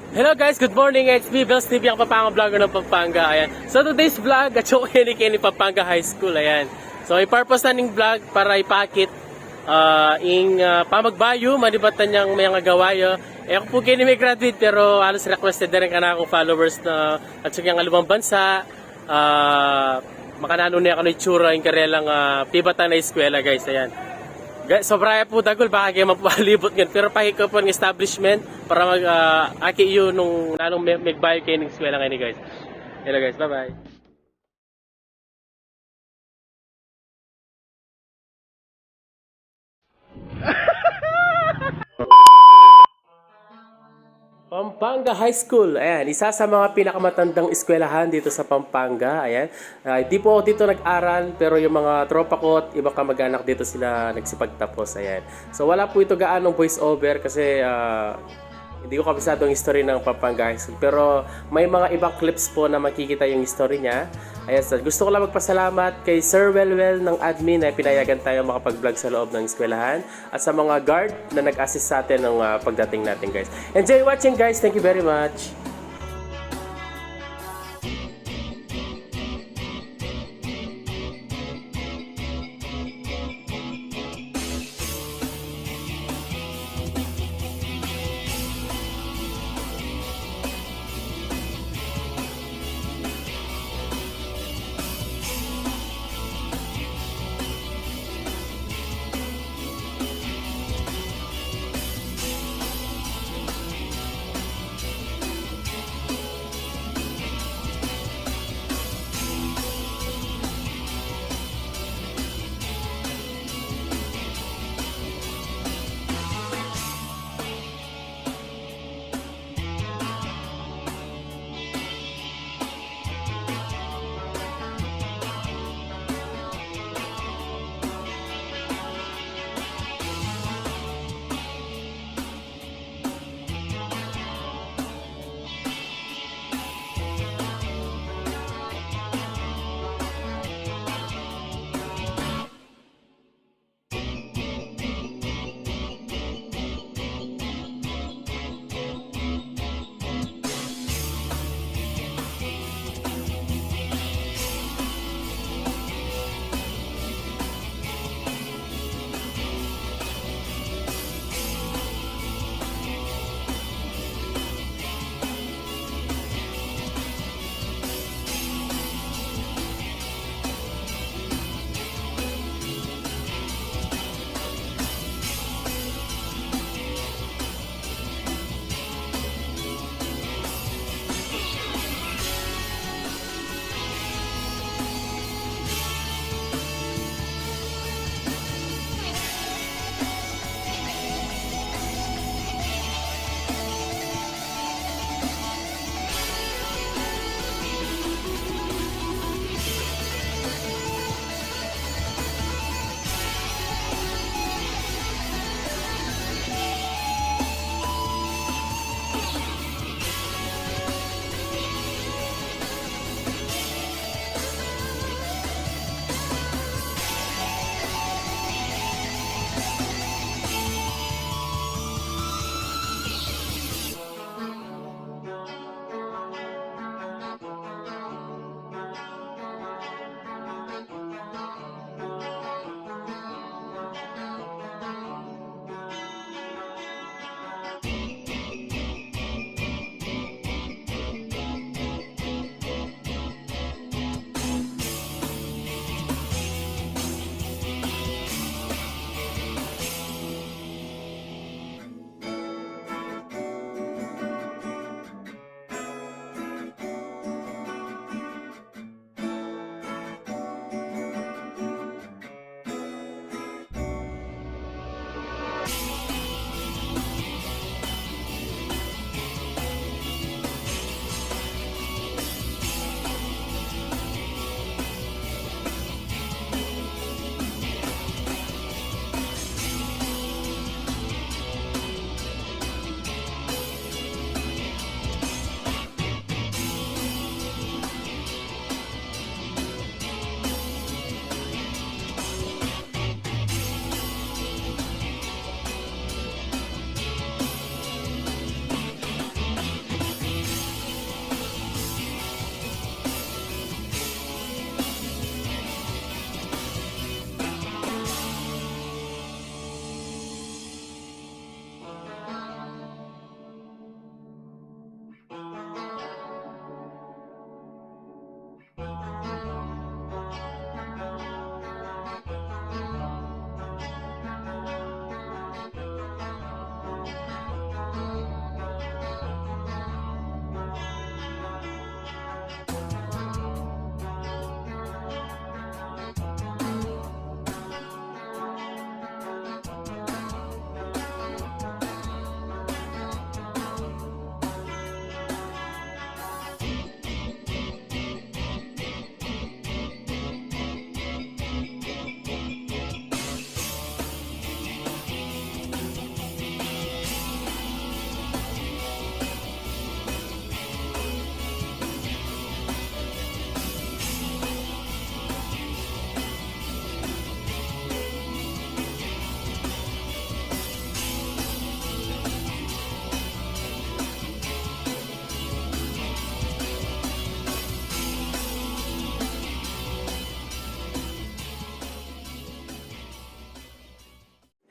Hello guys, good morning. It's me, Bels TV, ang Pampanga vlogger ng Pampanga. Ayan. So today's vlog, at yung kini Pampanga High School. Ayan. So i-purpose na ning vlog para ipakit pamagbayo, manibatan niyang may nga gawayo. Ako po kini may graduate pero alos requested na rin ka na akong followers na at yung alumang bansa. Makanano niya ako na itsura yung karelang pibatan na eskwela guys. Ayan. Sobraya po dagol, baka kayo mapalibot ngayon. Pero pakiko po ng establishment para aki yun nung magbayo kayo ng eskwela ngayon guys. Hello guys, bye-bye. Pampanga High School. Ayan, isa sa mga pinakamatandang eskwelahan dito sa Pampanga. Ayan. Hindi po ako dito nag-aral, pero yung mga tropa ko at ibang kamag-anak dito sila nagsipagtapos. Ayan. So wala po ito gaanong voice over kasi hindi ko kabisado ang history ng Pampanga High School. Pero may mga ibang clips po na makikita yung history niya. Ayan, so gusto ko lang magpasalamat kay Sir Welwel ng admin na pinayagan tayo makapag-vlog sa loob ng eskwelahan at sa mga guard na nag-assist sa atin ng pagdating natin guys. Enjoy watching guys. Thank you very much.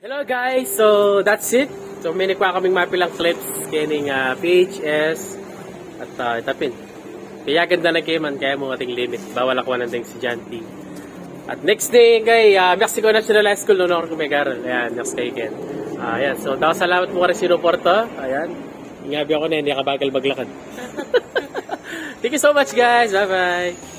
Hello guys, so that's it. So may nagkuha kaming mapilang clips kining PHS at itapin. Kaya ganda na kayo man, kaya mo ating limit. Bawal ako ng si John T. At next day kay Mexico National High School noon ako kumigaral. Ayan, next kay Ken. Ayan, so daw salamat mo ka rin sinuporta. Ayan, ingabi ako na hindi kabagal maglakad. Thank you so much guys, bye bye.